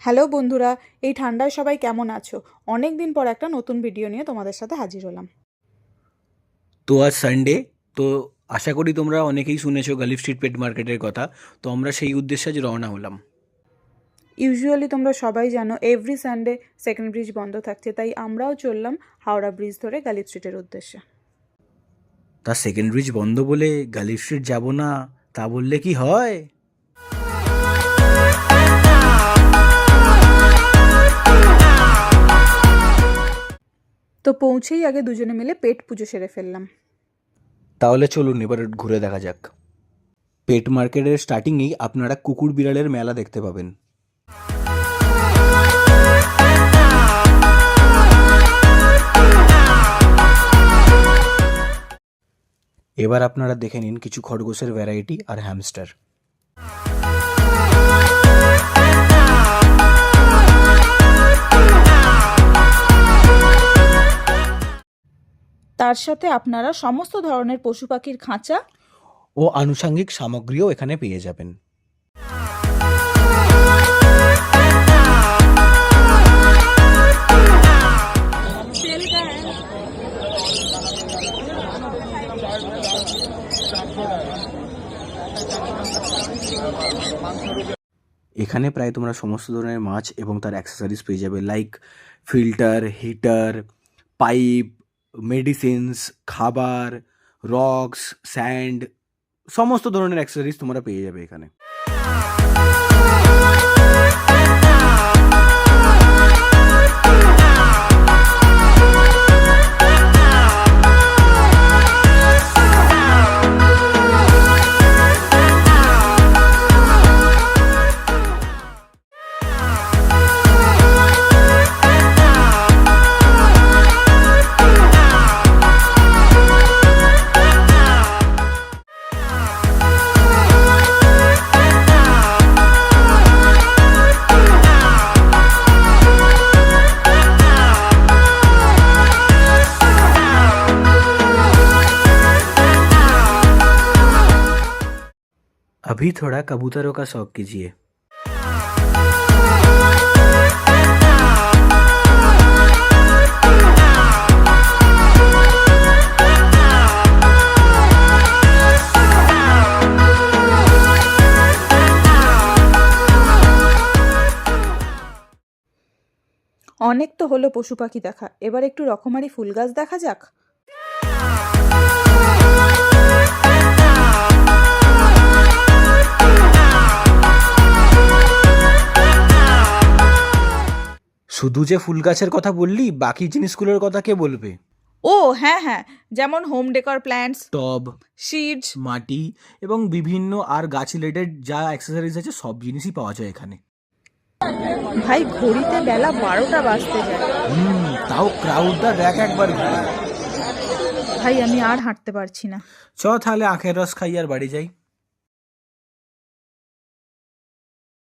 Hello বন্ধুরা, এই ঠান্ডায় সবাই কেমন আছো? অনেক দিন পর একটা নতুন ভিডিও নিয়ে তোমাদের সাথে হাজির হলাম। তো আজ সানডে। তো আশা করি তোমরা অনেকেই শুনেছো গালিফ স্ট্রিট পেট মার্কেটের কথা। তো আমরা সেই উদ্দেশ্যে আজ রওনা হলাম। ইউজুয়ালি তোমরা সবাই জানো এভরি সানডে সেকেন্ড ব্রিজ বন্ধ থাকছে, তাই আমরাও চললাম হাওড়া ব্রিজ ধরে গালিব স্ট্রিটের উদ্দেশ্যে। তা সেকেন্ড ব্রিজ বন্ধ বলে গালিফ স্ট্রিট যাব না তা বললে কি হয়? তো পৌঁছেই আগে দুজনে মিলে পেট পুজো সেরে ফেললাম। তাহলে চলুন এবার ঘুরে দেখা যাক। পেট মার্কেটের স্টার্টিংয়েই আপনারা কুকুর বিড়ালের মেলা দেখতে পাবেন। এবার আপনারা দেখে নিন কিছু খরগোশের ভ্যারাইটি আর হ্যামস্টার। তার সাথে আপনারা সমস্ত ধরনের পশু পাখির খাঁচা ও আনুষঙ্গিক সামগ্রীও এখানে পেয়ে যাবেন। এখানে প্রায় তোমরা সমস্ত ধরনের মাছ এবং তার অ্যাক্সেসরিজ পেয়ে যাবে, like filter, heater, pipe, medicines, খাবার, রক্স, স্যান্ড, সমস্ত ধরনের অ্যাক্সেসরিজ তোমরা পেয়ে যাবে এখানে। अभी थोड़ा कबूतरों का शौक कीजिए। অনেক তো হলো পশু পাখি দেখা, এবার একটু রকমারি ফুল গাছ দেখা যাক। শুধু যে ফুল গাছের কথা বললি, বাকি জিনিসগুলোর কথা কে বলবে? ও হ্যাঁ হ্যাঁ, যেমন হোম ডেকর প্ল্যান্টস, টব, সিডস। মাটি এবং বিভিন্ন আর গাছ রিলেটেড যা অ্যাক্সেসরিজ আছে সব জিনিসই পাওয়া যায় এখানে। ভাই ঘড়িতে বেলা 12টা বাজতে যায়। তাও ক্রাউডটা দেখ একবার ঘুরে। ভাই আমি আর হাঁটতে পারছি না। চ তাহলে আখের রস খাই আর বাড়ি যাই।